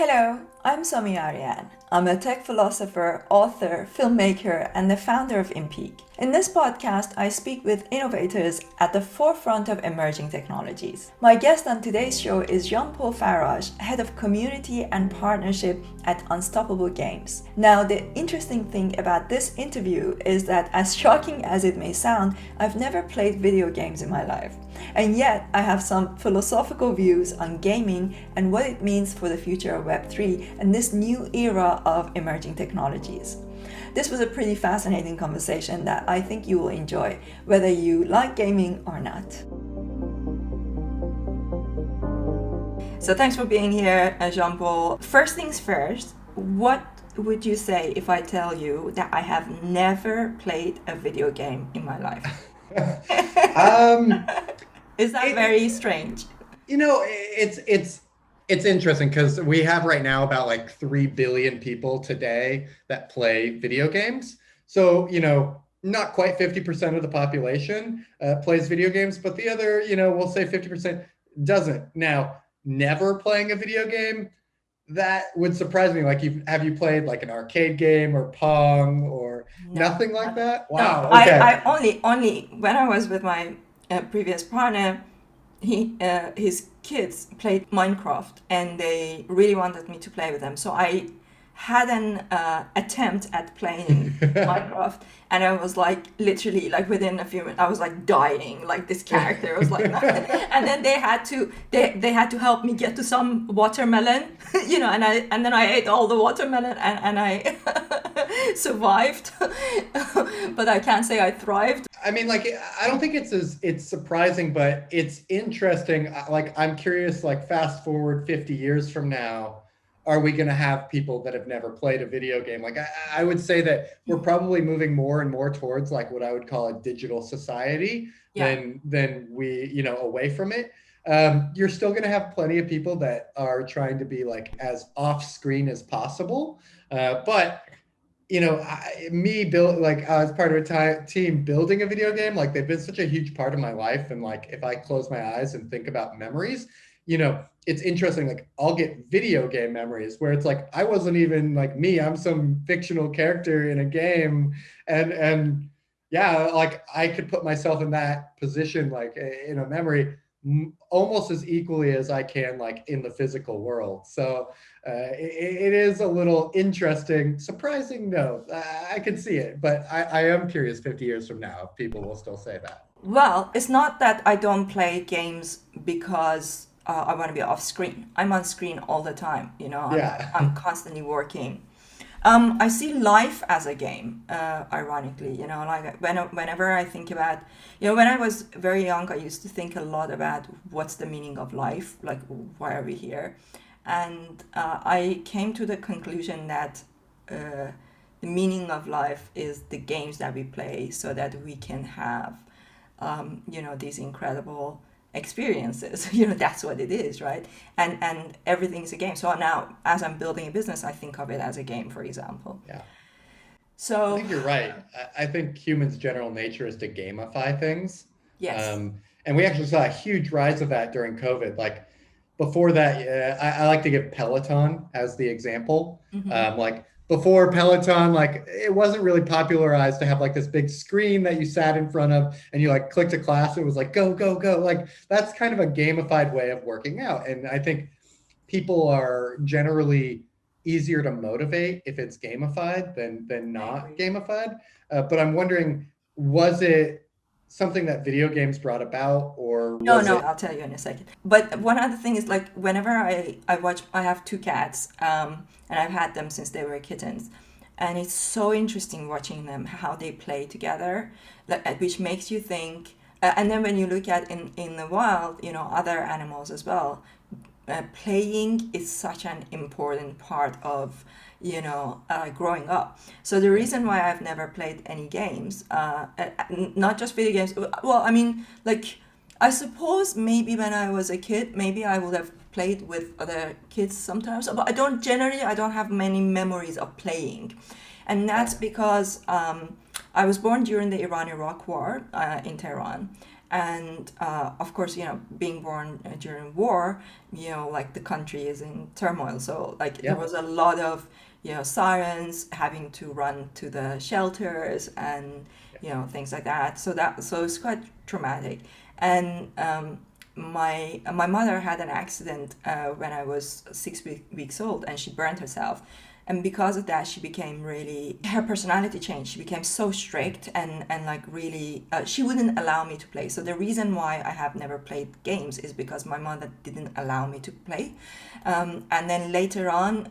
Hello, I'm Somi Arian. I'm a tech philosopher, author, filmmaker, and the founder of Impeak. In this podcast, I speak with innovators at the forefront of emerging technologies. My guest on today's show is Jean-Paul Faraj, head of community and partnership at Unstoppable Games. Now, the interesting thing about this interview is that, as shocking as it may sound, I've never played video games in my life. And yet, I have some philosophical views on gaming and what it means for the future of Web3 and this new era of emerging technologies. This was a pretty fascinating conversation that I think you will enjoy, whether you like gaming or not. So thanks for being here, Jean-Paul. First things first, what would you say if I tell you that I have never played a video game in my life? Is that very strange? It's interesting because we have right now about like 3 billion people today that play video games. So, not quite 50% of the population plays video games, but the other, we'll say 50% doesn't. Now, never playing a video game, that would surprise me. Like, have you played like an arcade game or Pong or nothing like that? Wow. No, Okay. I only when I was with my previous partner, his kids played Minecraft and they really wanted me to play with them. So I had an attempt at playing Minecraft, and I was like literally like within a few minutes I was like dying, like this character was like and then they had to help me get to some watermelon, and then I ate all the watermelon and I survived. But I can't say I thrived. I mean, like, I don't think it's surprising, but it's interesting. Like, I'm curious, like, fast forward 50 years from now, are we going to have people that have never played a video game? Like, I would say that we're probably moving more and more towards like what I would call a digital society than we, away from it. You're still going to have plenty of people that are trying to be like as off screen as possible. But as part of a team building a video game, like they've been such a huge part of my life. And like, if I close my eyes and think about memories, it's interesting. Like, I'll get video game memories where it's like, I wasn't even like me, I'm some fictional character in a game. And yeah, like I could put myself in that position, like in a memory almost as equally as I can, like in the physical world. So it is a little interesting, surprising. No, I can see it, but I am curious 50 years from now if people will still say that. Well, it's not that I don't play games because I want to be off screen. I'm on screen all the time. Yeah. I'm constantly working. I see life as a game, ironically, like whenever I think about, when I was very young, I used to think a lot about what's the meaning of life, like why are we here? And I came to the conclusion that the meaning of life is the games that we play so that we can have, these incredible experiences. That's what it is, right? And everything's a game. So now, as I'm building a business, I think of it as a game, for example. Yeah. I So think you're right. I think humans' general nature is to gamify things. yes. And we actually saw a huge rise of that during COVID. Like, before that, I like to give Peloton as the example. Like, before Peloton, like, it wasn't really popularized to have like this big screen that you sat in front of and you like clicked a class. It was like, go, go, go. Like, that's kind of a gamified way of working out. And I think people are generally easier to motivate if it's gamified than I not agree. gamified. But I'm wondering, was it something that video games brought about, or No, was no, it? I'll tell you in a second. But one other thing is like whenever I watch, I have two cats, and I've had them since they were kittens. And it's so interesting watching them, how they play together, like, which makes you think. And then when you look at in the wild, other animals as well, playing is such an important part of growing up. So the reason why I've never played any games, not just video games, well, I mean, like, I suppose maybe when I was a kid, maybe I would have played with other kids sometimes, but I don't have many memories of playing. And that's because I was born during the Iran-Iraq war in Tehran. And of course, being born during war, like the country is in turmoil. So like there Yeah. was a lot of, sirens, having to run to the shelters and, things like that. So it's quite traumatic. And my mother had an accident when I was weeks old, and she burned herself. And because of that, she became really, her personality changed. She became so strict, and like really, she wouldn't allow me to play. So the reason why I have never played games is because my mother didn't allow me to play. And then later on,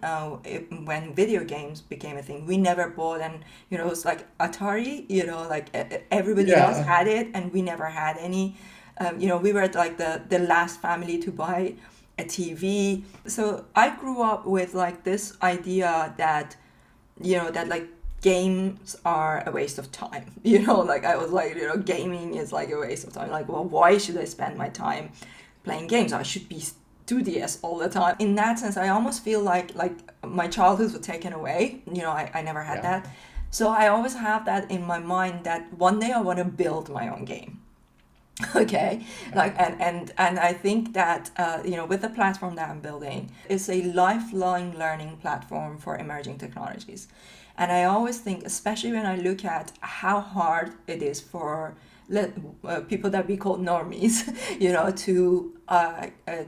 when video games became a thing, we never bought, and it was like Atari, like everybody else Yeah. had it, and we never had any. We were like the last family to buy a TV. So I grew up with like this idea that, that like games are a waste of time. Like I was like, gaming is like a waste of time. Like, well, why should I spend my time playing games? I should be studious all the time. In that sense, I almost feel like my childhood was taken away. I never had Yeah. that. So I always have that in my mind that one day I want to build my own game. Okay, like and I think that with the platform that I'm building, it's a lifelong learning platform for emerging technologies. And I always think, especially when I look at how hard it is for people that we call normies,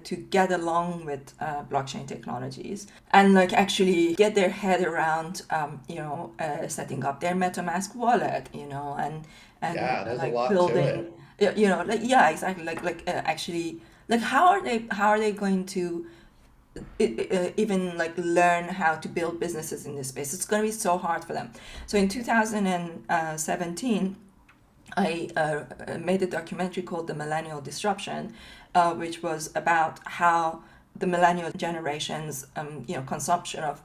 to get along with blockchain technologies, and like actually get their head around setting up their MetaMask wallet, and Yeah, there's a like lot to building, it. like, yeah, exactly, actually, like how are they going to even like learn how to build businesses in this space? It's going to be so hard for them. So in 2017, I made a documentary called The Millennial Disruption, which was about how the millennial generation's consumption of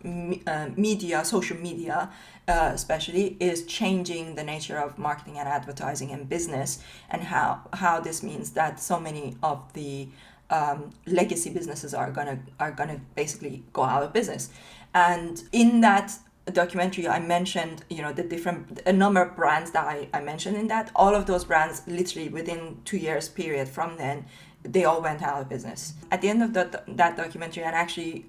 media, social media, especially, is changing the nature of marketing and advertising and business, and how this means that so many of the legacy businesses are gonna basically go out of business. And in that documentary, I mentioned a number of brands that I mentioned in that. All of those brands, literally within 2 years period from then, they all went out of business. At the end of that documentary, and actually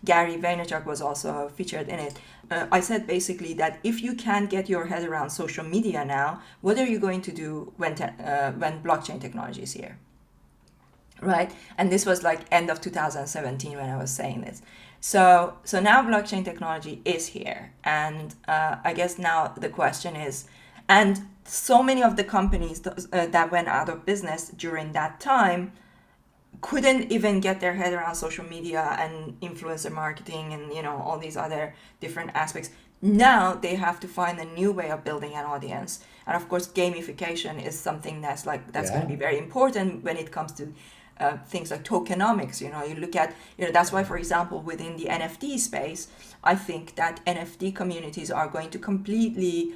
Gary Vaynerchuk was also featured in it. I said basically that if you can't get your head around social media now, what are you going to do when blockchain technology is here? Right? And this was like end of 2017 when I was saying this. So now blockchain technology is here, and I guess now the question is, and so many of the companies that went out of business during that time couldn't even get their head around social media and influencer marketing and all these other different aspects. Now they have to find a new way of building an audience, and of course gamification is something that's going to be Yeah. very important when it comes to things like tokenomics. You look at, that's why, for example, within the NFT space, I think that NFT communities are going to completely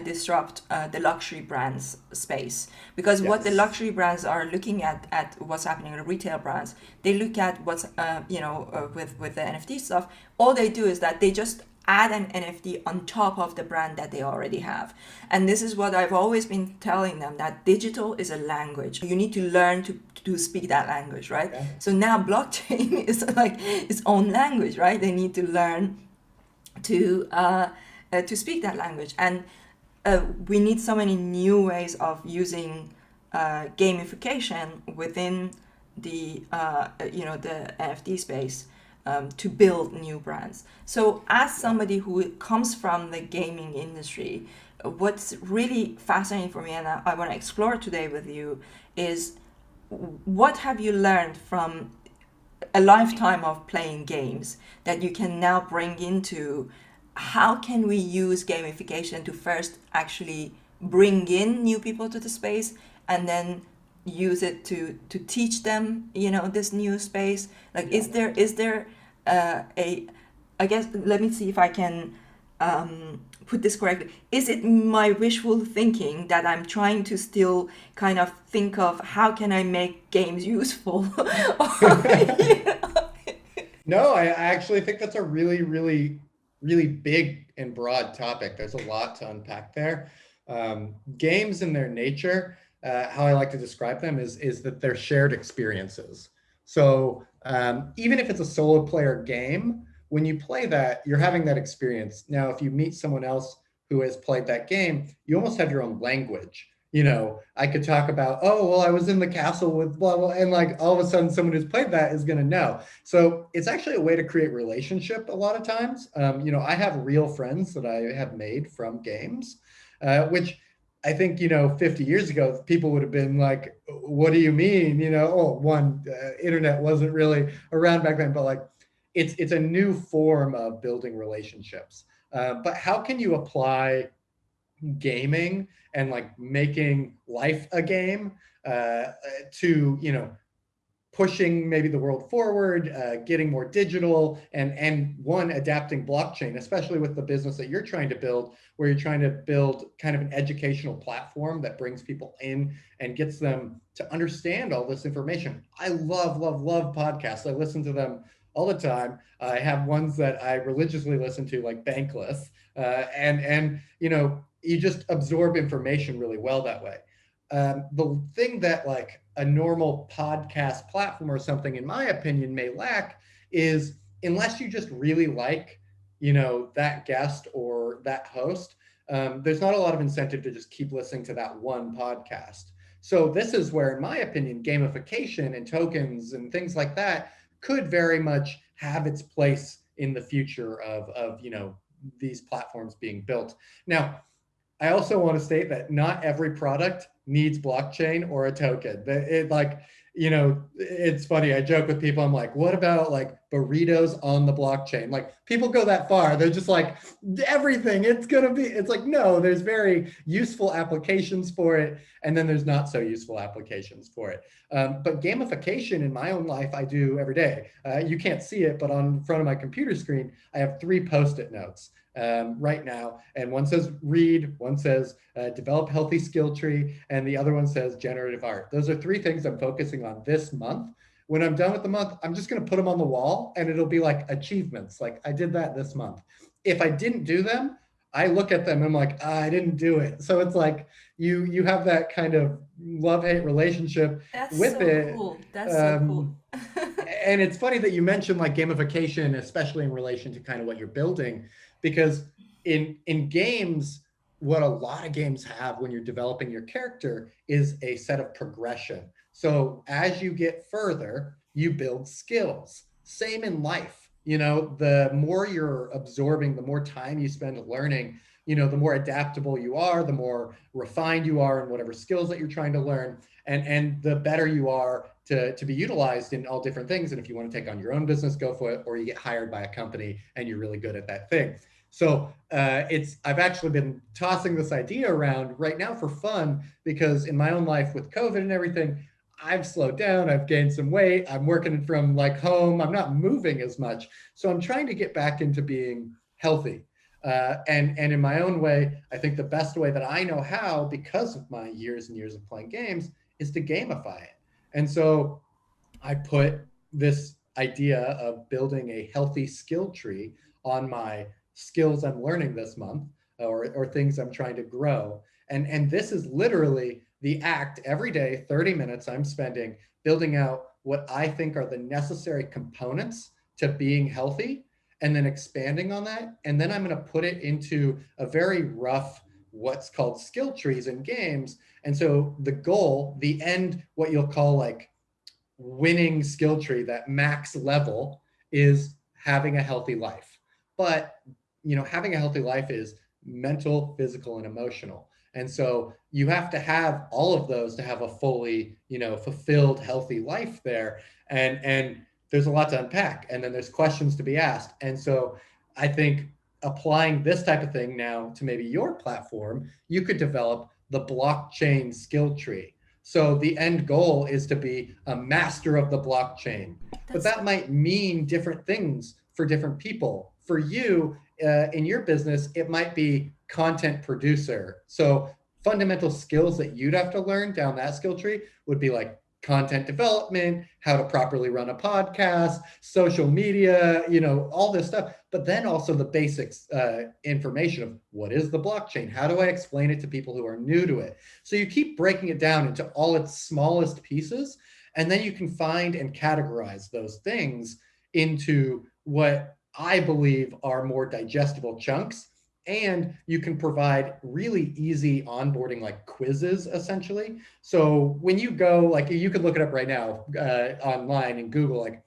disrupt the luxury brands space, because what the Yes. luxury brands are looking at what's happening in the retail brands, they look at what's with the NFT stuff. All they do is that they just add an NFT on top of the brand that they already have. And this is what I've always been telling them, that digital is a language. You need to learn to speak that language, right? Yeah. So now blockchain is like its own language, right? They need to learn to speak that language. And we need so many new ways of using gamification within the NFT space, to build new brands. So as somebody who comes from the gaming industry, what's really fascinating for me, and I want to explore today with you, is what have you learned from a lifetime of playing games that you can now bring into how can we use gamification to first actually bring in new people to the space, and then use it to teach them this new space. Like, Yeah. is there a, I guess, let me see if I can put this correctly. Is it my wishful thinking that I'm trying to still kind of think of how can I make games useful? Or, No, I actually think that's a really, really, really big and broad topic. There's a lot to unpack there. Games in their nature, how I like to describe them is that they're shared experiences. So even if it's a solo player game, when you play that, you're having that experience. Now, if you meet someone else who has played that game, you almost have your own language. I could talk about, oh, well, I was in the castle with blah, blah, and like all of a sudden someone who's played that is going to know. So it's actually a way to create relationship a lot of times. I have real friends that I have made from games, which I think, 50 years ago, people would have been like, what do you mean? Internet wasn't really around back then, but like, it's a new form of building relationships. But how can you apply gaming and like making life a game to pushing maybe the world forward, getting more digital, and one adapting blockchain, especially with the business that you're trying to build, where you're trying to build kind of an educational platform that brings people in and gets them to understand all this information. I love podcasts. I listen to them all the time. I have ones that I religiously listen to, like Bankless, and you just absorb information really well that way. The thing that like a normal podcast platform or something, in my opinion, may lack is, unless you just really like, that guest or that host, there's not a lot of incentive to just keep listening to that one podcast. So this is where, in my opinion, gamification and tokens and things like that could very much have its place in the future of these platforms being built. Now, I also want to state that not every product needs blockchain or a token. It's funny. I joke with people. I'm like, what about like burritos on the blockchain? Like, people go that far. They're just like, everything. It's like, no, there's very useful applications for it. And then there's not so useful applications for it. But gamification in my own life, I do every day. You can't see it, but on front of my computer screen, I have 3 Post-it notes right now. And one says read, one says develop healthy skill tree, and the other one says generative art. Those are 3 things I'm focusing on this month. When I'm done with the month, I'm just going to put them on the wall, and it'll be like achievements. Like, I did that this month. If I didn't do them, I look at them and I'm like, I didn't do it. So it's like you have that kind of love-hate relationship That's with so it. cool. That's so cool. Um, and it's funny that you mentioned like gamification, especially in relation to kind of what you're building, because in games, what a lot of games have when you're developing your character is a set of progression. So as you get further, you build skills. Same in life. The more you're absorbing, the more time you spend learning, the more adaptable you are, the more refined you are in whatever skills that you're trying to learn, and the better you are to be utilized in all different things. And if you want to take on your own business, go for it, or you get hired by a company and you're really good at that thing. So I've actually been tossing this idea around right now for fun, because in my own life with COVID and everything, I've slowed down, I've gained some weight, I'm working from like home, I'm not moving as much. So I'm trying to get back into being healthy. And in my own way, I think the best way that I know how, because of my years and years of playing games, is to gamify it. And so I put this idea of building a healthy skill tree on my skills I'm learning this month, or things I'm trying to grow. And this is literally the act every day, 30 minutes I'm spending building out what I think are the necessary components to being healthy, and then expanding on that. And then I'm going to put it into a very rough, what's called skill trees in games. And so the goal, the end, what you'll call like winning skill tree, that max level, is having a healthy life. But having a healthy life is mental, physical, and emotional. And so you have to have all of those to have a fully, fulfilled, healthy life there. And there's a lot to unpack, and then there's questions to be asked. And so I think applying this type of thing now to maybe your platform, you could develop the blockchain skill tree. So the end goal is to be a master of the blockchain. But That's that might mean different things for different people. For you, in your business, it might be content producer. So fundamental skills that you'd have to learn down that skill tree would be like content development, how to properly run a podcast, social media, all this stuff, but then also the basics information of what is the blockchain? How do I explain it to people who are new to it? So you keep breaking it down into all its smallest pieces, and then you can find and categorize those things into what I believe are more digestible chunks. And you can provide really easy onboarding, like quizzes, essentially. So when you go, like, you could look it up right now online and Google, like,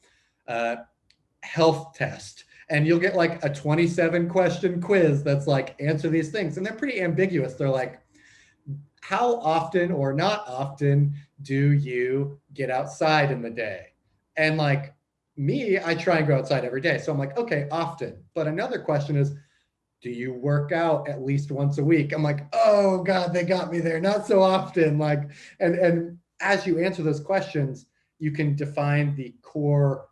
health test, and you'll get like a 27 question quiz that's like, answer these things. And they're pretty ambiguous. They're like, how often or not often do you get outside in the day? And like me, I try and go outside every day. So I'm like, okay, often. But another question is, do you work out at least once a week? I'm like, oh God, they got me there. Not so often. Like, and as you answer those questions, you can define the core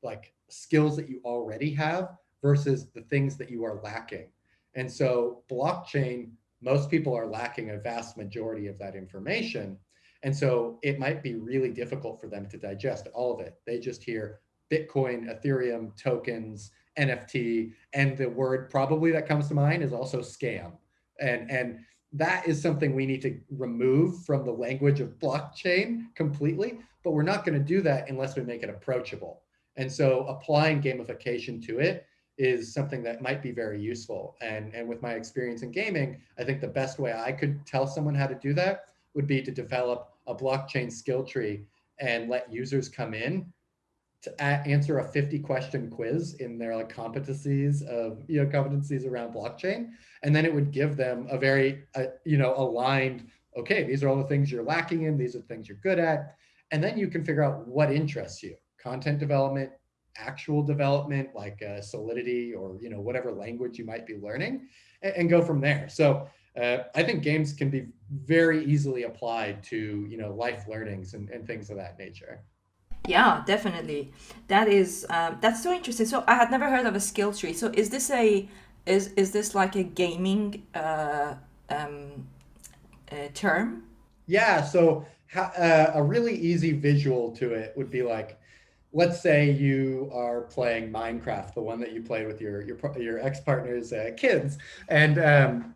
like skills that you already have versus the things that you are lacking. And so blockchain, most people are lacking a vast majority of that information. And so it might be really difficult for them to digest all of it. They just hear Bitcoin, Ethereum, tokens, NFT, and the word probably that comes to mind is also scam. And that is something we need to remove from the language of blockchain completely, but we're not going to do that unless we make it approachable. And so applying gamification to it is something that might be very useful. And with my experience in gaming, I think the best way I could tell someone how to do that would be to develop a blockchain skill tree and let users come in to answer a 50 question quiz in their like competencies around blockchain. And then it would give them a very, aligned, okay, these are all the things you're lacking in, these are the things you're good at. And then you can figure out what interests you: content development, actual development, like Solidity or, whatever language you might be learning, and go from there. So I think games can be very easily applied to, life learnings and things of that nature. Yeah, definitely. That's so interesting. So I had never heard of a skill tree. So is this like a gaming term? Yeah, so a really easy visual to it would be like, let's say you are playing Minecraft, the one that you played with your ex-partner's kids, and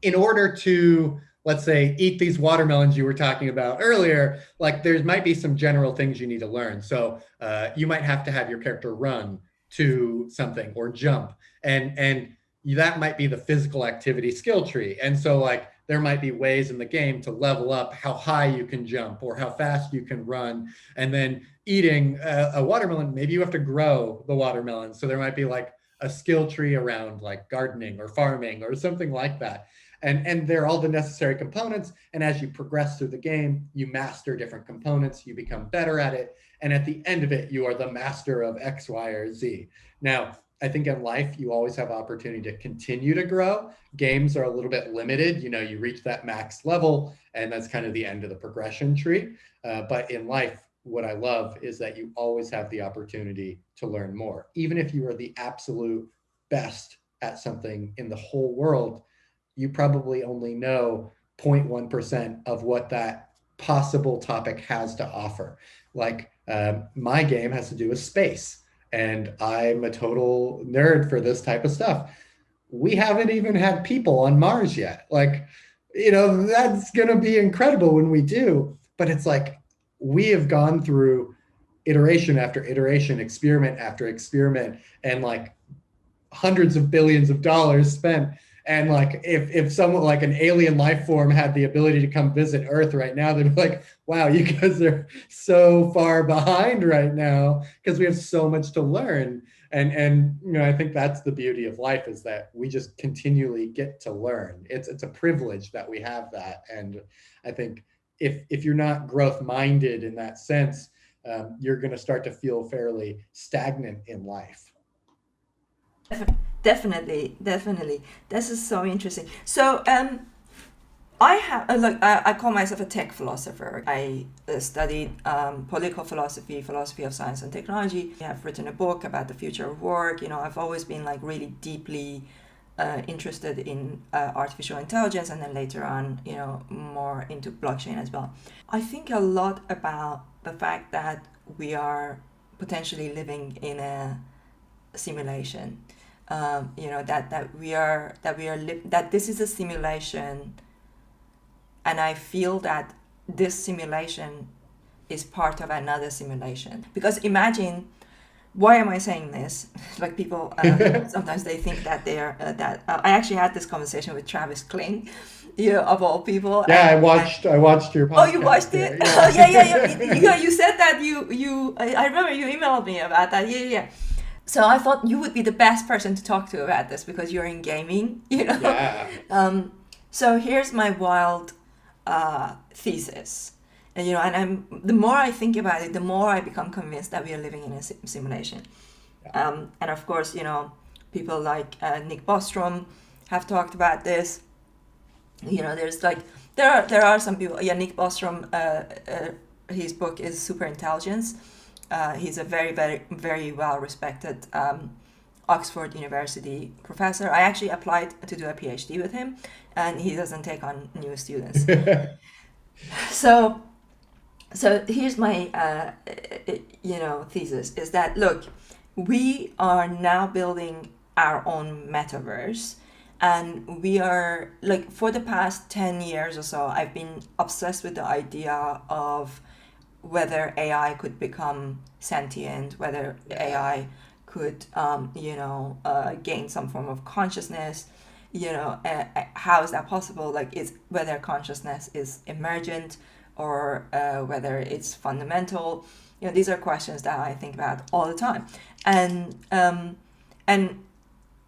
in order to, let's say, eat these watermelons you were talking about earlier, like there might be some general things you need to learn. So you might have to have your character run to something or jump, and that might be the physical activity skill tree. And so like there might be ways in the game to level up how high you can jump or how fast you can run. And then eating a watermelon, maybe you have to grow the watermelon. So there might be like a skill tree around like gardening or farming or something like that. And they're all the necessary components. And as you progress through the game, you master different components, you become better at it. And at the end of it, you are the master of X, Y, or Z. Now, I think in life, you always have opportunity to continue to grow. Games are a little bit limited. You reach that max level, and that's kind of the end of the progression tree. But in life, what I love is that you always have the opportunity to learn more. Even if you are the absolute best at something in the whole world, you probably only know 0.1% of what that possible topic has to offer. Like my game has to do with space, and I'm a total nerd for this type of stuff. We haven't even had people on Mars yet. Like, that's going to be incredible when we do. But it's like we have gone through iteration after iteration, experiment after experiment, and like hundreds of billions of dollars spent. And like if someone like an alien life form had the ability to come visit Earth right now, they'd be like, wow, you guys are so far behind right now because we have so much to learn. And I think that's the beauty of life, is that we just continually get to learn. It's a privilege that we have that. And I think if you're not growth minded in that sense, you're going to start to feel fairly stagnant in life. Definitely. This is so interesting. So, I call myself a tech philosopher. I studied political philosophy, philosophy of science and technology. I have written a book about the future of work. I've always been like really deeply interested in artificial intelligence, and then later on, more into blockchain as well. I think a lot about the fact that we are potentially living in a simulation. That this is a simulation, and I feel that this simulation is part of another simulation. Because imagine, why am I saying this? Like people, sometimes they think that I actually had this conversation with Travis Kling, of all people. Yeah, I watched your podcast. Oh, you watched it? Yeah. Yeah. You said that I remember you emailed me about that. Yeah. So I thought you would be the best person to talk to about this because you're in gaming, Yeah. So here's my wild thesis. And the more I think about it, the more I become convinced that we are living in a simulation. Yeah. And of course, people like Nick Bostrom have talked about this. There's like there are some people. Yeah, Nick Bostrom. His book is Super Intelligence. He's a very, very, very well respected Oxford University professor. I actually applied to do a PhD with him, and he doesn't take on new students. So here's my thesis is that, look, we are now building our own metaverse, and we are like, for the past 10 years or so, I've been obsessed with the idea of whether AI could become sentient, whether AI could gain some form of consciousness. How is that possible? Like, whether consciousness is emergent or whether it's fundamental. These are questions that I think about all the time. And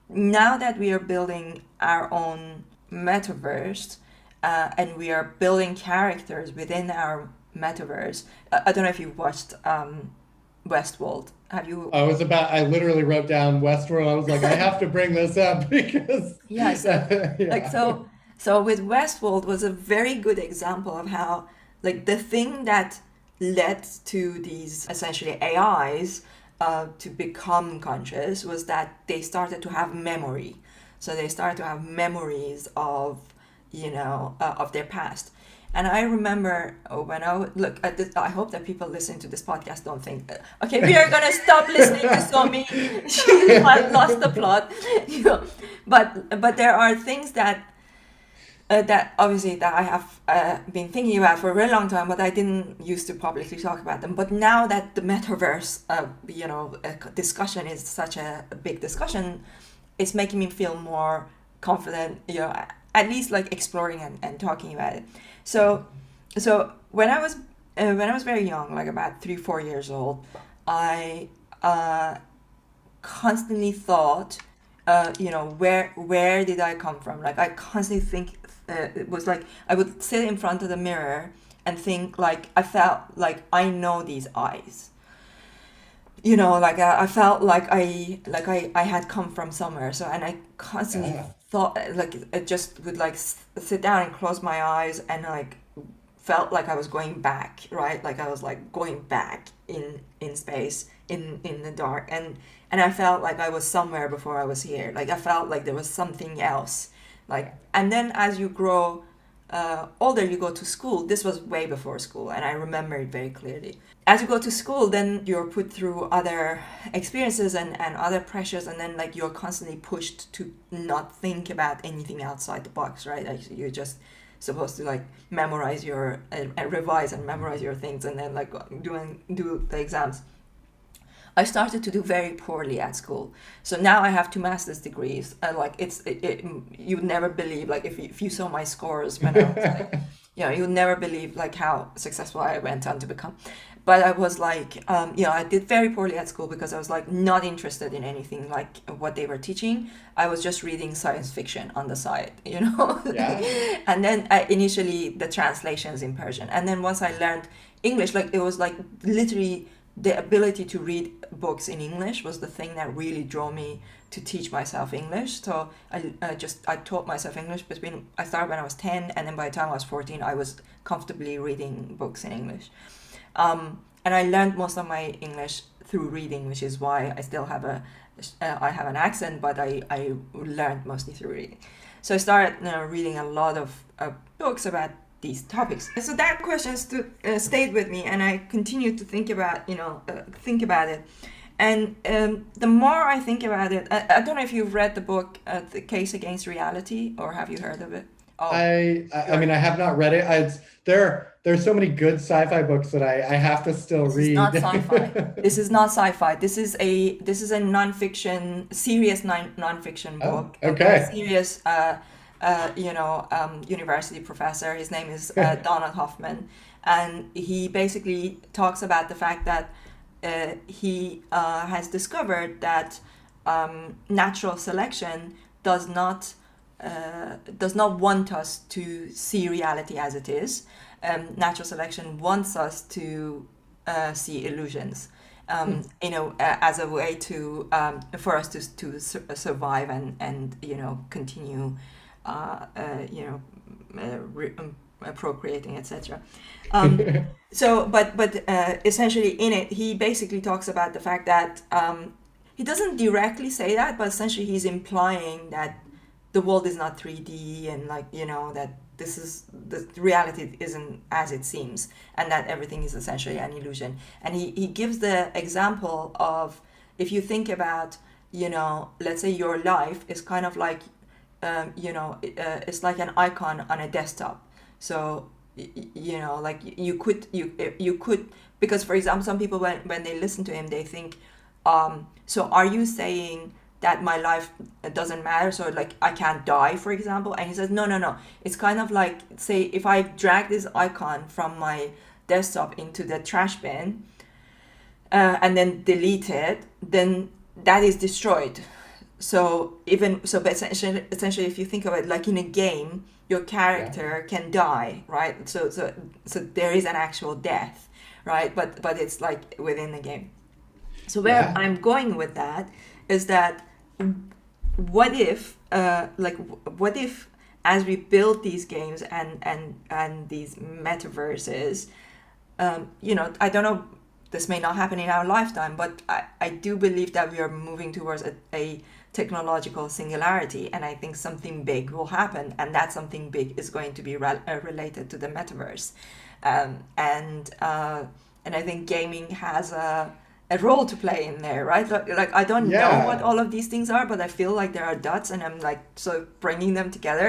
now that we are building our own metaverse, and we are building characters within our metaverse. I don't know if you've watched Westworld. Have you? I literally wrote down Westworld. I was like, I have to bring this up because Yes. So with Westworld was a very good example of how, like, the thing that led to these essentially AIs to become conscious was that they started to have memory. So they started to have memories of of their past. And I remember when I would look at this, I hope that people listening to this podcast don't think, okay, we are going to stop listening to Somi. She lost the plot. But there are things that obviously that I have been thinking about for a very long time, but I didn't used to publicly talk about them. But now that the metaverse, discussion is such a big discussion, it's making me feel more confident, at least like exploring and talking about it. So when I was very young, like about 3-4 years old, I constantly thought, where did I come from? Like, I constantly think, it was like I would sit in front of the mirror and think, like, I felt like I know these eyes. Like I felt like I had come from somewhere. So, and I constantly thought, like, I just would like sit down and close my eyes and like felt like I was going back, right? Like I was like going back in space, in the dark, and I felt like I was somewhere before I was here. Like I felt like there was something else. Like, and then as you grow older, you go to school. This was way before school, and I remember it very clearly. As you go to school, then you're put through other experiences and other pressures, and then like you're constantly pushed to not think about anything outside the box, right? Like you're just supposed to like memorize revise and memorize your things, and then like do the exams. I started to do very poorly at school. So now I have 2 master's degrees. And like you'd never believe, like if you saw my scores when I was like, you'd never believe like how successful I went on to become. But I was like, I did very poorly at school because I was like not interested in anything like what they were teaching. I was just reading science fiction on the side, Yeah. And then initially the translations in Persian. And then once I learned English, like it was like literally the ability to read books in English was the thing that really drove me to teach myself English. So I taught myself English I started when I was 10, and then by the time I was 14, I was comfortably reading books in English. And I learned most of my English through reading, which is why I still have a I have an accent, but I learned mostly through reading. So I started reading a lot of books about these topics. So that question stayed with me, and I continued to think about it. And the more I think about it, I don't know if you've read the book The Case Against Reality, or have you heard of it? Oh, I mean, I have not read it. There's so many good sci-fi books that I have to still this is read. not sci-fi. This is not sci-fi. This is a non-fiction, serious non-fiction Oh, book. And a okay. serious, university professor. His name is Donald Hoffman, and he basically talks about the fact that he has discovered that natural selection does not want us to see reality as it is. Natural selection wants us to see illusions, as a way to for us to survive and continue, procreating, etc. But essentially, in it, he basically talks about the fact that he doesn't directly say that, but essentially he's implying that the world is not 3D, and that the reality isn't as it seems, and that everything is essentially an illusion. And he gives the example of, if you think about, let's say your life is kind of like, it's like an icon on a desktop. So like you could, because for example, some people, when they listen to him, they think, so are you saying that my life doesn't matter, so like I can't die, for example? And he says, no, it's kind of like, say, if I drag this icon from my desktop into the trash bin, and then delete it, then that is destroyed. But essentially, if you think of it like in a game, your Yeah. character can die, right? So there is an actual death, right? But it's like within the game. So where Yeah. I'm going with that is that, what if, as we build these games and these metaverses, I don't know, this may not happen in our lifetime, but I do believe that we are moving towards a technological singularity, and I think something big will happen, and that something big is going to be related to the metaverse. And I think gaming has a role to play in there, right? Like I don't know what Yeah. all of these things are, but I feel like there are dots, and I'm like so bringing them together,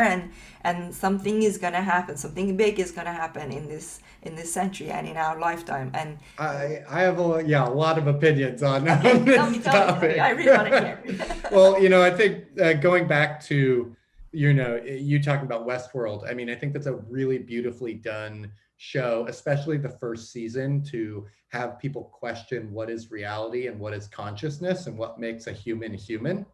and something is gonna happen. Something big is gonna happen in this century and in our lifetime. And I have a lot of opinions on okay, this tell me. I topic. really want to hear. Well, I think going back to you talking about Westworld, I mean, I think that's a really beautifully done show, especially the first season, to have people question what is reality and what is consciousness and what makes a human human.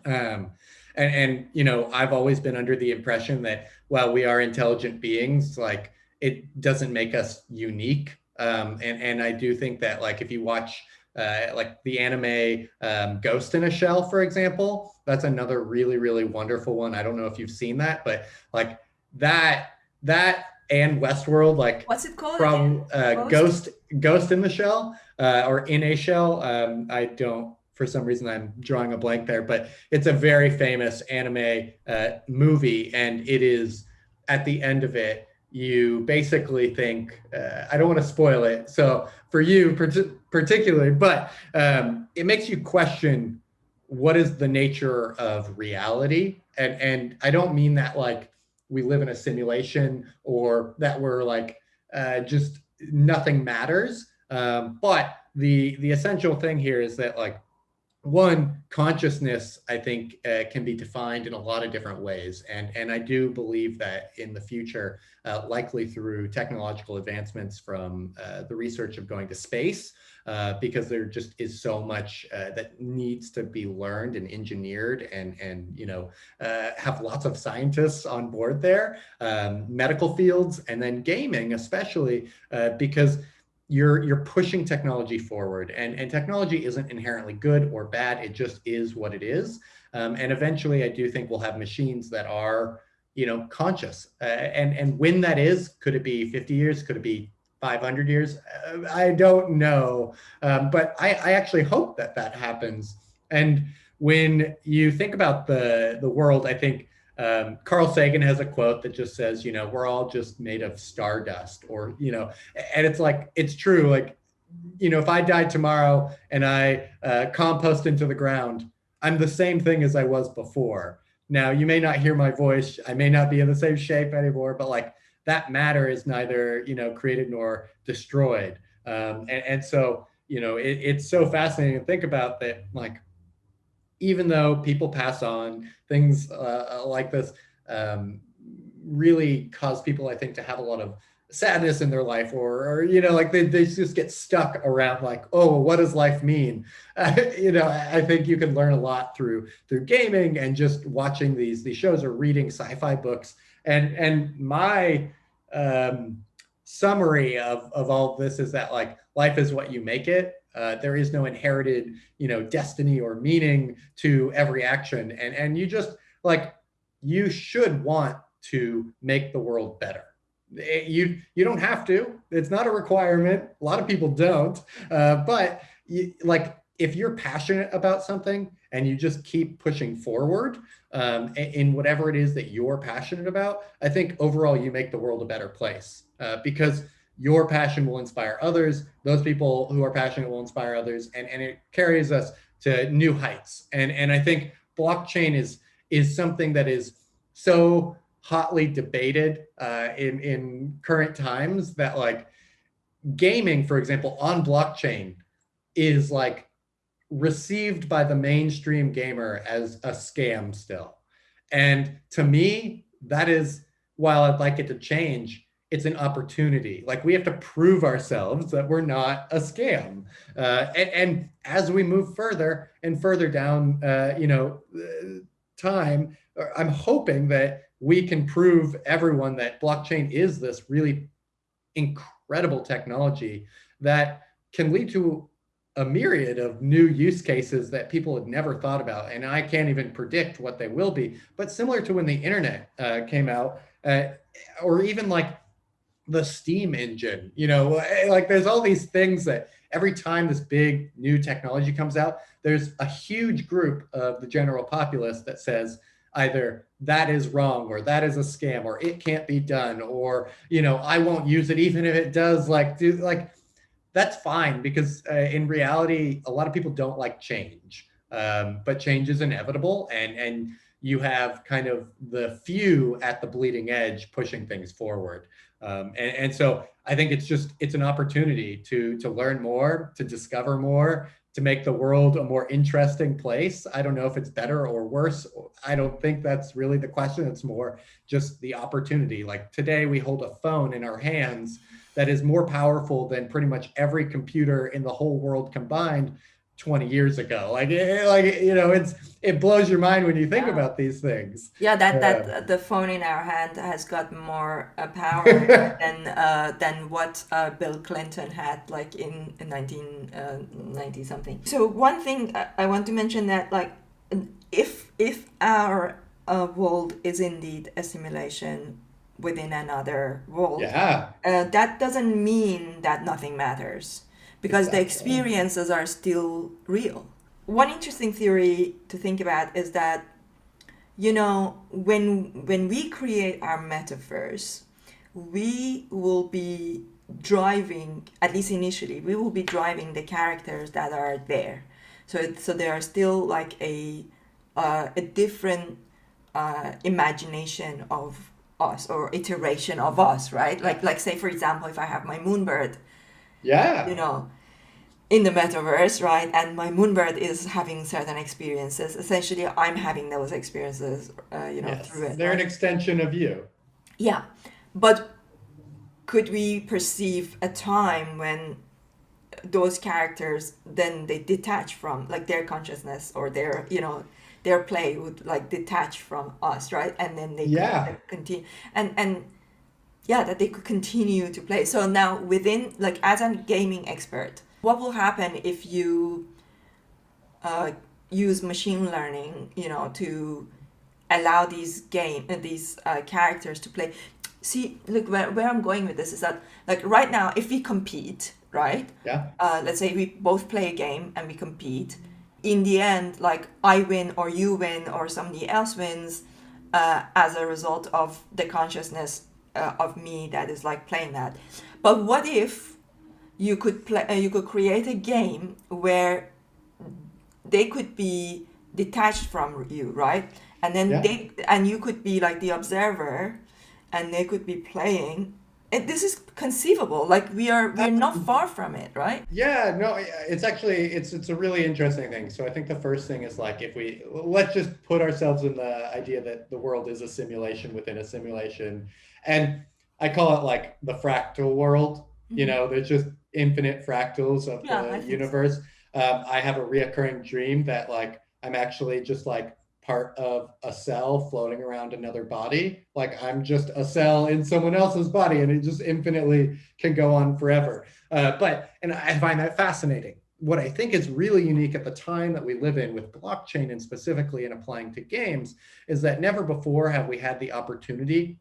Um, and I've always been under the impression that while we are intelligent beings, like it doesn't make us unique. And I do think that, like, if you watch like the anime Ghost in a Shell, for example, that's another really, really wonderful one. I don't know if you've seen that, but like that and Westworld, like What's it called again? from Ghost? Ghost in the Shell, or In a Shell. I don't, for some reason I'm drawing a blank there, but it's a very famous anime movie, and it is, at the end of it, you basically think, I don't want to spoil it, so for you particularly, but it makes you question what is the nature of reality. And I don't mean that like we live in a simulation, or that we're like just nothing matters. But the essential thing here is that, like, one, consciousness, I think, can be defined in a lot of different ways, and I do believe that in the future, likely through technological advancements from the research of going to space, because there just is so much that needs to be learned and engineered, and have lots of scientists on board there, medical fields, and then gaming, especially because you're pushing technology forward, and technology isn't inherently good or bad. It just is what it is. And eventually I do think we'll have machines that are conscious, and when that is, could it be 50 years, could it be 500 years? I don't know. But I actually hope that happens, And when you think about the world, I think Carl Sagan has a quote that just says, we're all just made of stardust, or, and it's like, it's true. Like, if I died tomorrow and I compost into the ground, I'm the same thing as I was before. Now, you may not hear my voice. I may not be in the same shape anymore, but like that matter is neither, created nor destroyed. And so, it's so fascinating to think about that, like, even though people pass on, things like this really cause people, I think, to have a lot of sadness in their life, or like they just get stuck around like, oh, what does life mean? I think you can learn a lot through gaming and just watching these shows or reading sci-fi books. And my summary of all of this is that, like, life is what you make it. There is no inherited, destiny or meaning to every action, and you just, like, you should want to make the world better. You don't have to. It's not a requirement. A lot of people don't. But like, if you're passionate about something and you just keep pushing forward in whatever it is that you're passionate about, I think overall you make the world a better place, because your passion will inspire others. Those people who are passionate will inspire others, and it carries us to new heights. And I think blockchain is something that is so hotly debated in current times, that, like, gaming, for example, on blockchain is like received by the mainstream gamer as a scam still. And to me, that is, while I'd like it to change, it's an opportunity. Like, we have to prove ourselves that we're not a scam. And as we move further and further down, time, I'm hoping that we can prove everyone that blockchain is this really incredible technology that can lead to a myriad of new use cases that people had never thought about. And I can't even predict what they will be. But similar to when the internet came out, or even like the Steam engine, like, there's all these things that every time this big new technology comes out, there's a huge group of the general populace that says either that is wrong, or that is a scam, or it can't be done, or, I won't use it even if it does. That's fine, because in reality, a lot of people don't like change, but change is inevitable, and you have kind of the few at the bleeding edge pushing things forward. And so I think it's an opportunity to learn more, to discover more, to make the world a more interesting place. I don't know if it's better or worse. I don't think that's really the question. It's more just the opportunity. Like, today we hold a phone in our hands that is more powerful than pretty much every computer in the whole world combined 20 years ago. It blows your mind when you think about these things. Yeah, that the phone in our hand has got more power than what Bill Clinton had, like, in 1990 something. So one thing I want to mention, that, like, if our world is indeed a simulation within another world, that doesn't mean that nothing matters, because the experiences are still real. One interesting theory to think about is that, when we create our metaverse, we will be driving, at least initially, we will be driving the characters that are there. So there are still, like, a different imagination of us, or iteration of us, right? Like say, for example, if I have my moonbird, in the metaverse, right, and my moonbird is having certain experiences, essentially I'm having those experiences, through it. They're an extension of you. Yeah, but could we perceive a time when those characters, then they detach from, like, their consciousness, or their play would, like, detach from us, right? And then they could continue, and that they could continue to play. So now, within, like, as a gaming expert, what will happen if you use machine learning, to allow these characters to play? See, look, where I'm going with this is that, like, right now, if we compete, right? Yeah. Let's say we both play a game and we compete. in the end, like I win or you win or somebody else wins as a result of the consciousness of me that is like playing that. But what if you could play? You could create a game where they could be detached from you, right? And then Yeah. you could be like the observer, and they could be playing. This is conceivable. Like we're not far from it, right? Yeah, no, it's actually it's a really interesting thing. So I think the first thing is like if we let's just put ourselves in the idea that the world is a simulation within a simulation, and I call it like the fractal world. You Mm-hmm. know, there's just infinite fractals of Yeah, I the think so. universe. I have a reoccurring dream that like I'm actually just like part of a cell floating around another body. Like I'm just a cell in someone else's body, and it just infinitely can go on forever. And I find that fascinating. What I think is really unique at the time that we live in with blockchain and specifically in applying to games is that never before have we had the opportunity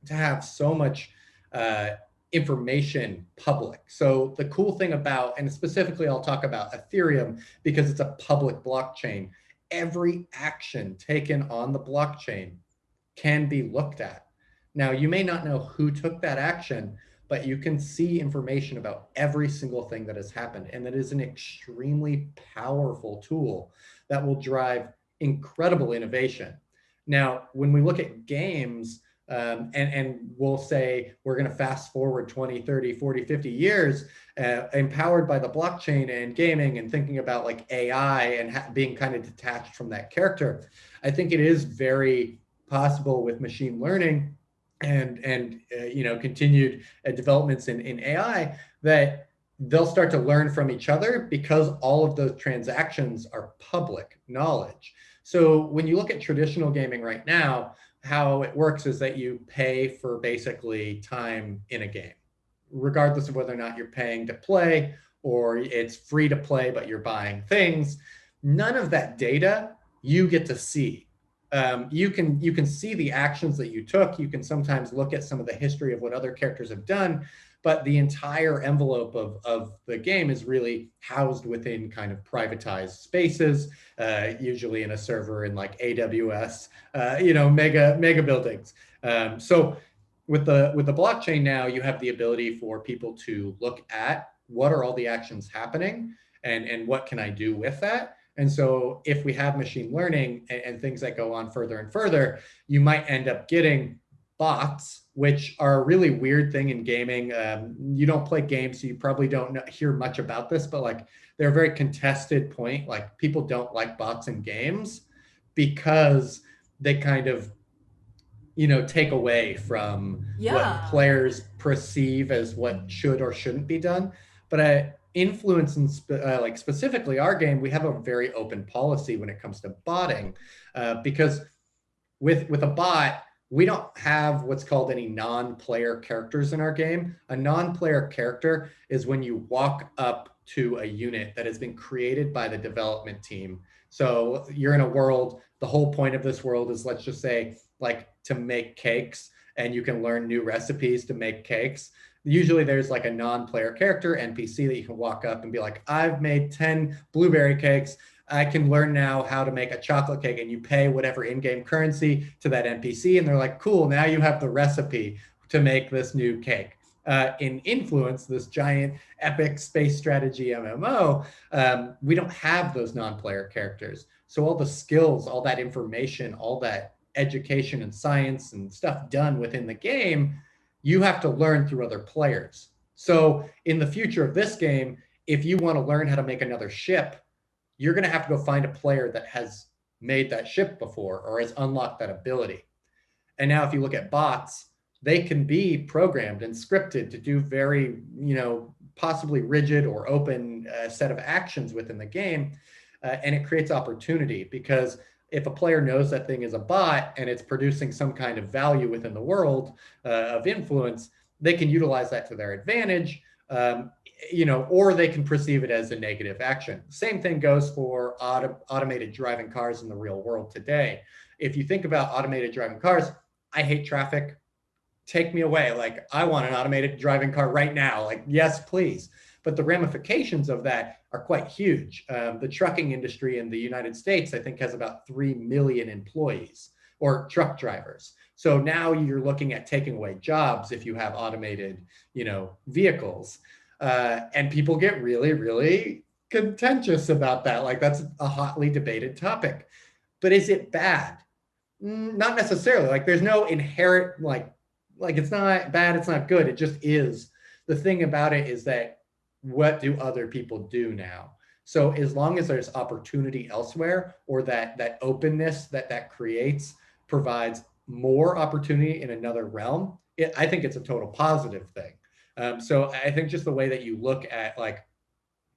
to have so much uh, information public. So the cool thing about, and specifically I'll talk about Ethereum because it's a public blockchain, every action taken on the blockchain can be looked at. Now, you may not know who took that action, but you can see information about every single thing that has happened. And that is an extremely powerful tool that will drive incredible innovation. Now, when we look at games, and we'll say we're going to fast forward 20, 30, 40, 50 years, empowered by the blockchain and gaming and thinking about like AI and being kind of detached from that character. I think it is very possible with machine learning and continued developments in AI that they'll start to learn from each other because all of those transactions are public knowledge. So when you look at traditional gaming right now, how it works is that you pay for basically time in a game, regardless of whether or not you're paying to play or it's free to play, but you're buying things. None of that data you get to see. You can see the actions that you took. You can sometimes look at some of the history of what other characters have done, but the entire envelope of the game is really housed within kind of privatized spaces, usually in a server in like AWS, mega buildings. So with the blockchain now, you have the ability for people to look at what are all the actions happening and what can I do with that. And so if we have machine learning and things that go on further and further, you might end up getting bots, which are a really weird thing in gaming. You don't play games, so you probably don't hear much about this, but like they're a very contested point. Like people don't like bots in games because they kind of take away from what Yeah. players perceive as what should or shouldn't be done. But I influence and like specifically our game, we have a very open policy when it comes to botting, because with a bot, we don't have what's called any non-player characters in our game. A non-player character is when you walk up to a unit that has been created by the development team. So you're in a world, the whole point of this world is, let's just say, like to make cakes, and you can learn new recipes to make cakes. Usually there's like a non-player character NPC that you can walk up and be like, I've made 10 blueberry cakes. I can learn now how to make a chocolate cake, and you pay whatever in-game currency to that NPC. And they're like, cool, now you have the recipe to make this new cake. In Influence, this giant epic space strategy MMO, we don't have those non-player characters. So all the skills, all that information, all that education and science and stuff done within the game, you have to learn through other players. So in the future of this game, if you want to learn how to make another ship, you're going to have to go find a player that has made that ship before or has unlocked that ability. And now if you look at bots, they can be programmed and scripted to do very, possibly rigid or open set of actions within the game. And it creates opportunity because if a player knows that thing is a bot and it's producing some kind of value within the world of influence, they can utilize that to their advantage. Or they can perceive it as a negative action. Same thing goes for automated driving cars in the real world today. If you think about automated driving cars, I hate traffic. Take me away. Like, I want an automated driving car right now. Like, yes, please. but the ramifications of that are quite huge. The trucking industry in the United States, I think, has about 3 million employees or truck drivers. So now you're looking at taking away jobs if you have automated, vehicles. And people get really, really contentious about that. Like that's a hotly debated topic. But is it bad? Not necessarily. Like there's no inherent like it's not bad, it's not good. It just is. The thing about it is that what do other people do now? So as long as there's opportunity elsewhere, or that openness that creates provides more opportunity in another realm, I think it's a total positive thing. So I think just the way that you look at like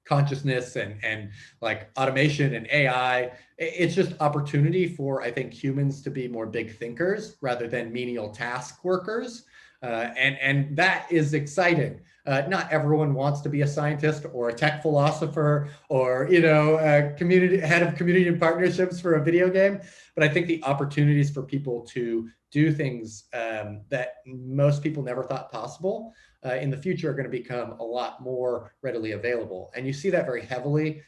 consciousness and like automation and AI, it's just opportunity for, I think, humans to be more big thinkers rather than menial task workers. And that is exciting. Not everyone wants to be a scientist or a tech philosopher or, a community head of community and partnerships for a video game. But I think the opportunities for people to do things that most people never thought possible in the future are going to become a lot more readily available. And you see that very heavily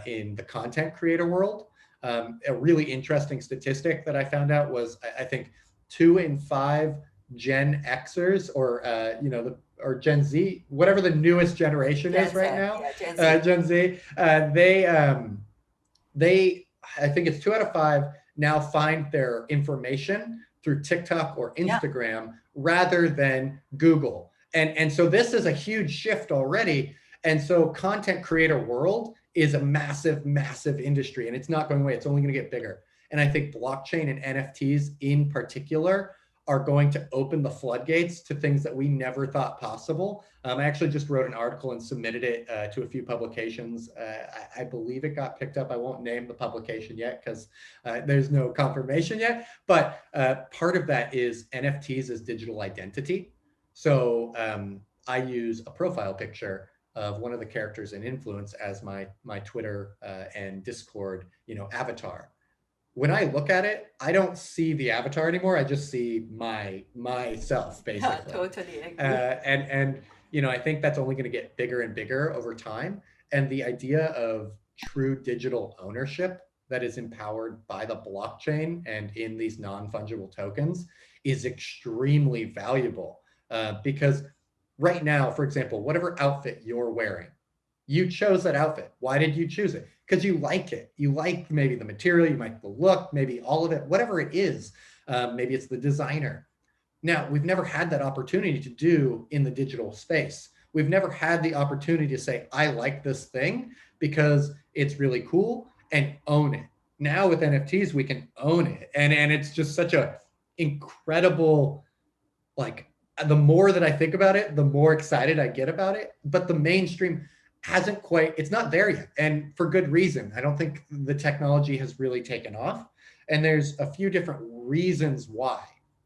in the content creator world. A really interesting statistic that I found out was, I think 2 in 5 Gen Xers or Gen Z, whatever the newest generation is right now, Gen Z, they, I think it's 2 out of 5 now find their information through TikTok or Instagram rather than Google. And so this is a huge shift already. And so content creator world is a massive, massive industry, and it's not going away. It's only going to get bigger. And I think blockchain and NFTs in particular are going to open the floodgates to things that we never thought possible. I actually just wrote an article and submitted it to a few publications. I believe it got picked up. I won't name the publication yet because there's no confirmation yet. But part of that is NFTs as digital identity. So I use a profile picture of one of the characters in Influence as my Twitter and Discord, avatar. When I look at it, I don't see the avatar anymore. I just see myself, basically. Yeah, totally agree. And I think that's only going to get bigger and bigger over time. And the idea of true digital ownership that is empowered by the blockchain and in these non-fungible tokens is extremely valuable. Because right now, for example, whatever outfit you're wearing, you chose that outfit. Why did you choose it? Because you like it. You like maybe the material, you like the look, maybe all of it, whatever it is. Maybe it's the designer. Now, we've never had that opportunity to do in the digital space. We've never had the opportunity to say, I like this thing because it's really cool, and own it. Now with NFTs, we can own it. And it's just such a incredible, like, the more that I think about it, the more excited I get about it. But the mainstream hasn't quite, it's not there yet. And for good reason. I don't think the technology has really taken off. And there's a few different reasons why.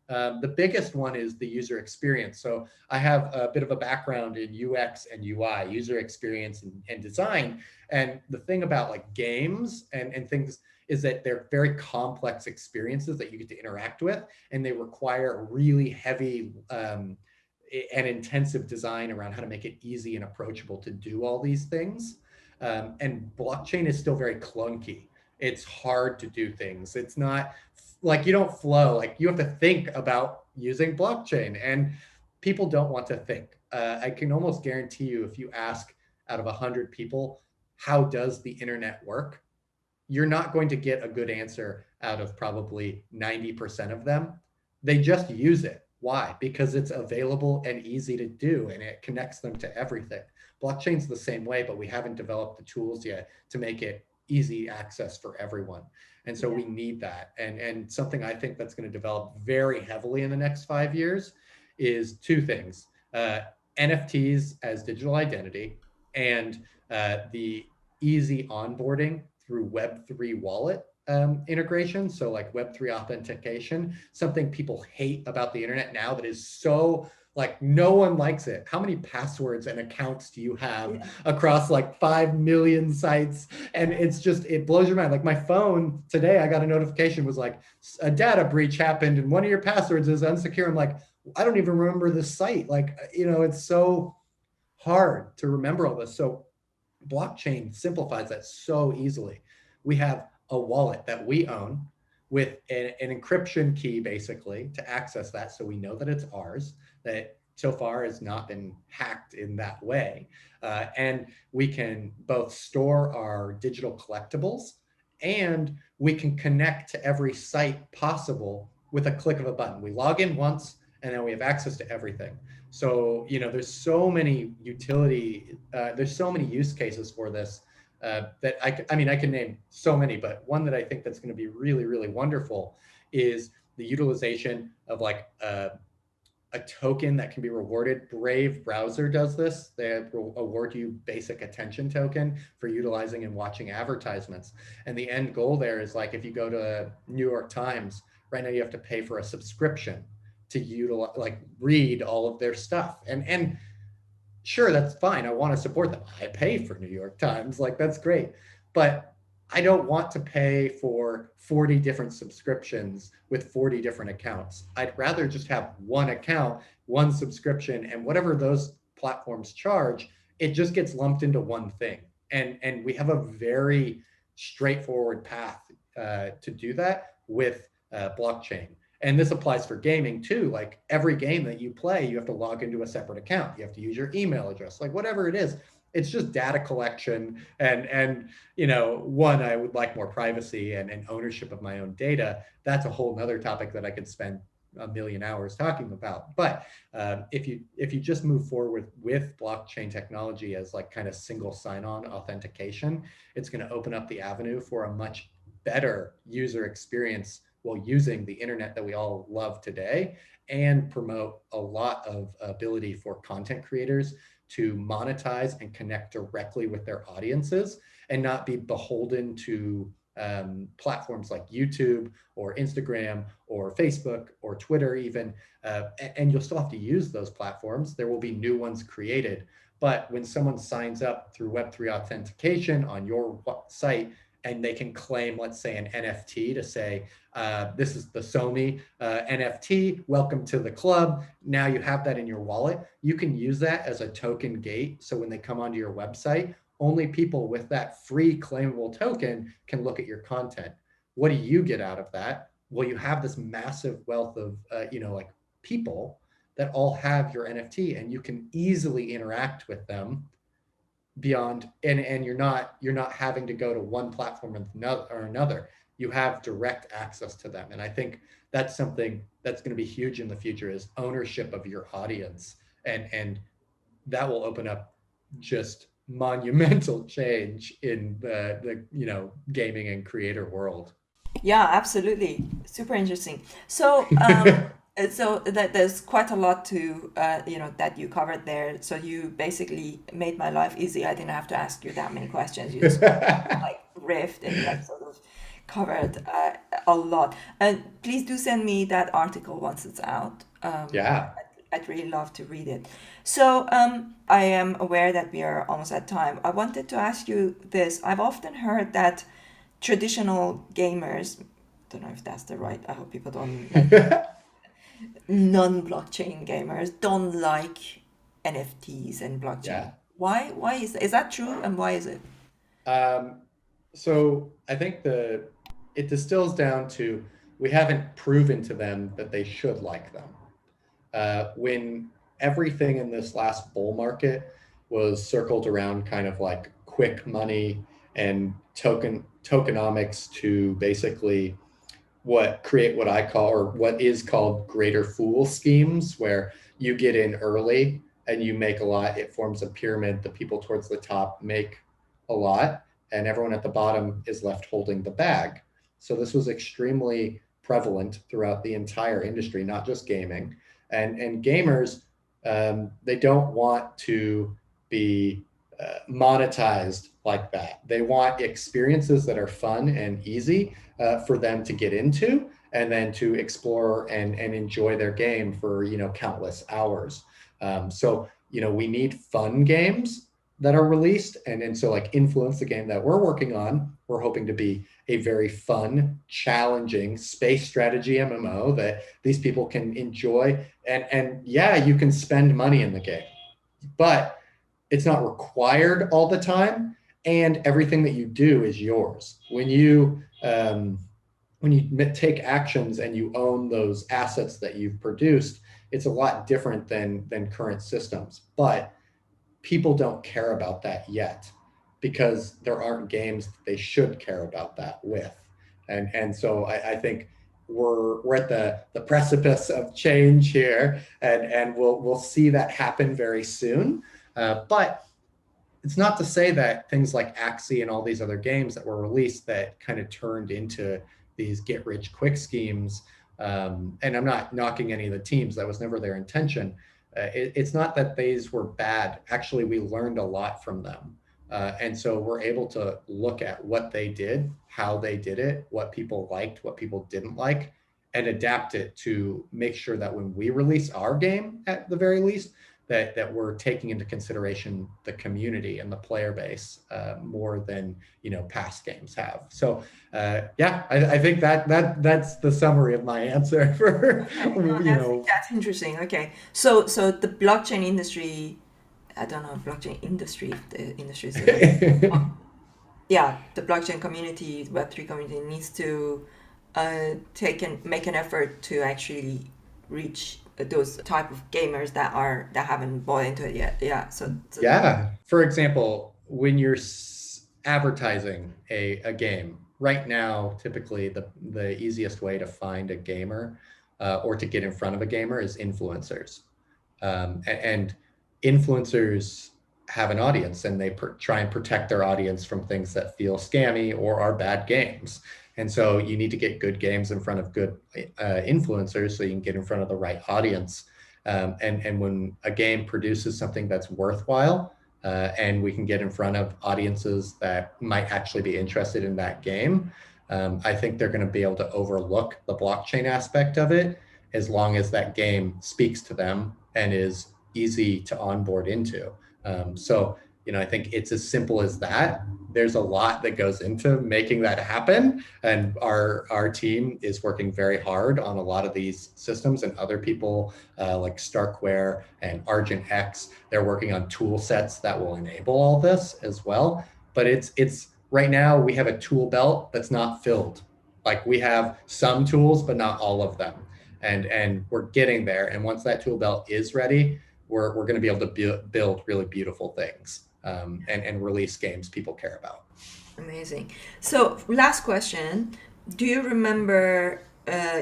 The biggest one is the user experience. So I have a bit of a background in UX and UI, user experience and design. And the thing about like games and things is that they're very complex experiences that you get to interact with, and they require really heavy and intensive design around how to make it easy and approachable to do all these things. And blockchain is still very clunky. It's hard to do things. It's not like you don't flow, like you have to think about using blockchain, and people don't want to think. I can almost guarantee you, if you ask out of 100 people, how does the internet work? You're not going to get a good answer out of probably 90% of them. They just use it. Why? Because it's available and easy to do, and it connects them to everything. Blockchain's the same way, but we haven't developed the tools yet to make it easy access for everyone. And so we need that. And something I think that's going to develop very heavily in the next 5 years is two things: NFTs as digital identity, and the easy onboarding through Web3 wallet integration. So like Web3 authentication, something people hate about the internet now that is so like no one likes it. How many passwords and accounts do you have across like 5 million sites? And it's just, it blows your mind. Like my phone today, I got a notification, was like, a data breach happened and one of your passwords is unsecure. I'm like, I don't even remember the site. Like, it's so hard to remember all this. So blockchain simplifies that so easily. We have a wallet that we own with an encryption key basically to access that, so we know that it's ours, that so far has not been hacked in that way. And we can both store our digital collectibles, and we can connect to every site possible with a click of a button. We log in once, and then we have access to everything. So, there's so many there's so many use cases for this, that I mean, I can name so many, but one that I think that's going to be really, really wonderful is the utilization of like a token that can be rewarded. Brave browser does this. They award you basic attention token for utilizing and watching advertisements. And the end goal there is like, if you go to New York Times, right now you have to pay for a subscription to utilize, like read all of their stuff. And sure, that's fine. I want to support them. I pay for New York Times. Like, that's great. But I don't want to pay for 40 different subscriptions with 40 different accounts. I'd rather just have one account, one subscription, and whatever those platforms charge, it just gets lumped into one thing. And we have a very straightforward path to do that with blockchain. And this applies for gaming too. Like every game that you play, you have to log into a separate account. You have to use your email address, like whatever it is. It's just data collection. And one, I would like more privacy and ownership of my own data. That's a whole nother topic that I could spend a million hours talking about. But if you just move forward with blockchain technology as like kind of single sign-on authentication, it's going to open up the avenue for a much better user experience while using the internet that we all love today, and promote a lot of ability for content creators to monetize and connect directly with their audiences and not be beholden to platforms like YouTube or Instagram or Facebook or Twitter even. And you'll still have to use those platforms. There will be new ones created. But when someone signs up through Web3 authentication on your site, and they can claim, let's say, an NFT to say, this is the Somi NFT, welcome to the club. Now you have that in your wallet. You can use that as a token gate. So when they come onto your website, only people with that free claimable token can look at your content. What do you get out of that? Well, you have this massive wealth of, like people that all have your NFT, and you can easily interact with them beyond, and you're not having to go to one platform or another. You have direct access to them. And I think that's something that's going to be huge in the future, is ownership of your audience. And that will open up just monumental change in the gaming and creator world. Yeah, absolutely. Super interesting. So, so that there's quite a lot to that you covered there. So you basically made my life easy. I didn't have to ask you that many questions. You just like riffed and like sort of covered a lot. And please do send me that article once it's out. Yeah. I'd really love to read it. So I am aware that we are almost at time. I wanted to ask you this. I've often heard that traditional gamers, don't know if that's the right, I hope people don't like non-blockchain gamers don't like NFTs and blockchain. Yeah. Why is that true, and why is it? So I think it distills down to, we haven't proven to them that they should like them. When everything in this last bull market was circled around kind of like quick money and tokenomics to basically create what I call, or what is called, greater fool schemes, where you get in early and you make a lot. It forms a pyramid. The people towards the top make a lot, and everyone at the bottom is left holding the bag. So this was extremely prevalent throughout the entire industry, not just gaming. And gamers, they don't want to be monetized like that. They want experiences that are fun and easy for them to get into, and then to explore and enjoy their game for countless hours. So we need fun games that are released, and so like Influence, the game that we're working on, we're hoping to be a very fun, challenging space strategy MMO that these people can enjoy. And yeah, you can spend money in the game, but it's not required all the time, and everything that you do is yours. When you take actions and you own those assets that you've produced, it's a lot different than current systems. But people don't care about that yet because there aren't games that they should care about that with. And so I think we're at the precipice of change here, and we'll see that happen very soon. But it's not to say that things like Axie and all these other games that were released that kind of turned into these get rich quick schemes. And I'm not knocking any of the teams, that was never their intention. It's not that these were bad. Actually, we learned a lot from them. And so we're able to look at what they did, how they did it, what people liked, what people didn't like, and adapt it to make sure that when we release our game, at the very least, that we're taking into consideration the community and the player base more than past games have. So yeah, I think that's the summary of my answer for Okay, no, that's interesting. Okay, so the blockchain industry, I don't know if blockchain industry, if the industry is yeah, the blockchain community, Web3 community needs to make an effort to actually reach those type of gamers that haven't bought into it yet. Yeah. So Yeah. For example, when you're advertising a game, right now, typically the easiest way to find a gamer or to get in front of a gamer is influencers. And influencers have an audience, and they try and protect their audience from things that feel scammy or are bad games. And so you need to get good games in front of good influencers so you can get in front of the right audience. And when a game produces something that's worthwhile, and we can get in front of audiences that might actually be interested in that game, I think they're going to be able to overlook the blockchain aspect of it, as long as that game speaks to them and is easy to onboard into. So, I think it's as simple as that. There's a lot that goes into making that happen. And our team is working very hard on a lot of these systems, and other people like Starkware and Argent X, they're working on tool sets that will enable all this as well. But it's right now we have a tool belt that's not filled. Like, we have some tools, but not all of them. And we're getting there. And once that tool belt is ready, we're going to be able to build really beautiful things and release games people care about. amazing. So last question: do you remember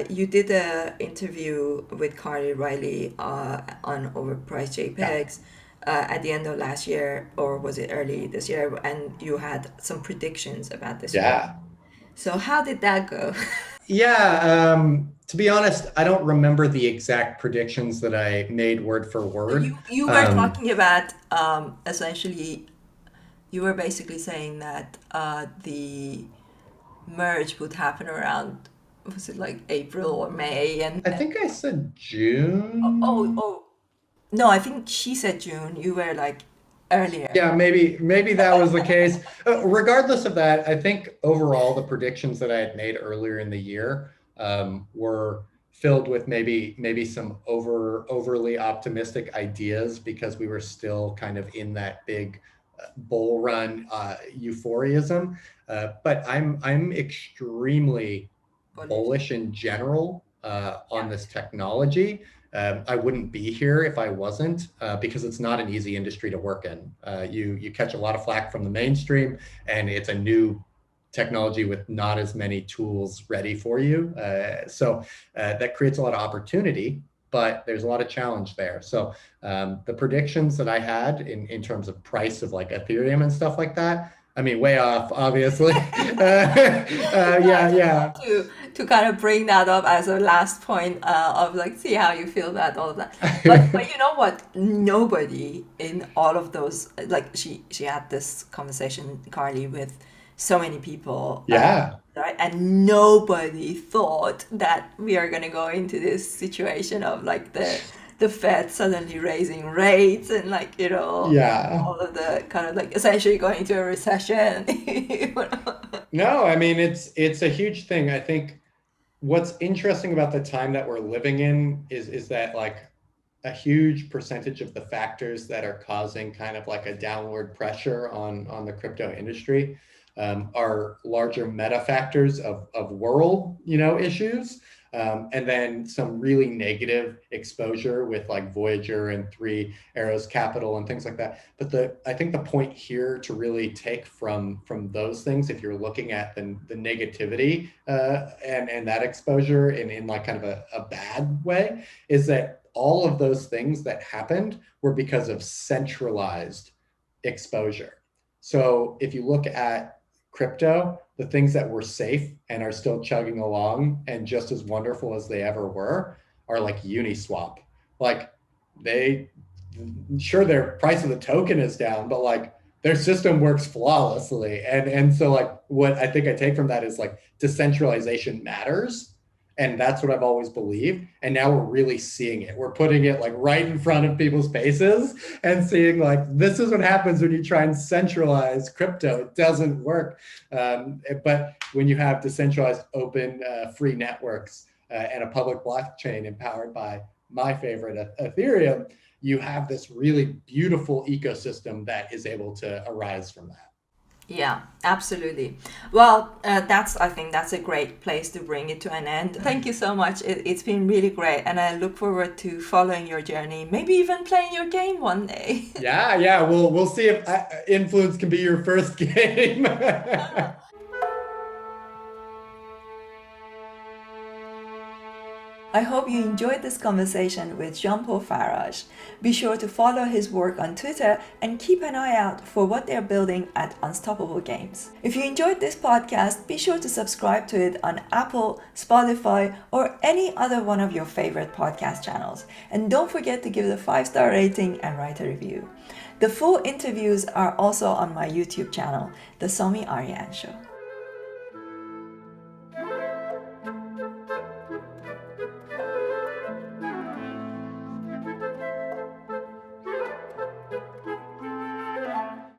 you did an interview with Carly Riley on overpriced JPEGs at the end of last year, or was it early this year? And you had some predictions about this year. Yeah. So how did that go? Yeah. To be honest, I don't remember the exact predictions that I made word for word. You were talking about essentially, you were basically saying that the merge would happen around, was it like April or May? I think I said Oh, June. oh, no, I think she said June. You were like earlier. Yeah, maybe that was the case. Regardless of that, I think overall the predictions that I had made earlier in the year were filled with maybe some overly optimistic ideas, because we were still kind of in that big bull run euphorism. But I'm extremely bullish in general on this technology. I wouldn't be here if I wasn't, because it's not an easy industry to work in. You catch a lot of flack from the mainstream, and it's a new technology with not as many tools ready for you. So that creates a lot of opportunity, but there's a lot of challenge there. So the predictions that I had in terms of price of like Ethereum and stuff like that, I mean, way off, obviously. Yeah. To kind of bring that up as a last point of like, see how you feel that, all of that. But you know what? Nobody in all of those, like she had this conversation, Carly, with so many people. Yeah. Right? And nobody thought that we are going to go into this situation of like the Fed suddenly raising rates and like, Yeah. all of the kind of like essentially going into a recession. No, I mean, it's a huge thing. I think what's interesting about the time that we're living in is that, like, a huge percentage of the factors that are causing kind of like a downward pressure on the crypto industry are larger meta factors of world, issues. And then some really negative exposure with like Voyager and Three Arrows Capital and things like that. But I think the point here to really take from those things, if you're looking at the negativity and that exposure in like kind of a bad way, is that all of those things that happened were because of centralized exposure. So if you look at crypto, the things that were safe and are still chugging along and just as wonderful as they ever were are like Uniswap. Like sure, their price of the token is down, but like their system works flawlessly. And so like what I think I take from that is like decentralization matters. And that's what I've always believed. And now we're really seeing it. We're putting it like right in front of people's faces and seeing like, this is what happens when you try and centralize crypto. It doesn't work. But when you have decentralized, open, free networks and a public blockchain empowered by my favorite, Ethereum, you have this really beautiful ecosystem that is able to arise from that. Yeah, absolutely. Well, I think that's a great place to bring it to an end. Thank you so much. It's been really great. And I look forward to following your journey, maybe even playing your game one day. Yeah. We'll see if Influence can be your first game. I hope you enjoyed this conversation with Jean-Paul Faraj. Be sure to follow his work on Twitter and keep an eye out for what they're building at Unstoppable Games. If you enjoyed this podcast, be sure to subscribe to it on Apple, Spotify, or any other one of your favorite podcast channels. And don't forget to give it a 5-star rating and write a review. The full interviews are also on my YouTube channel, The Somi Arian Show.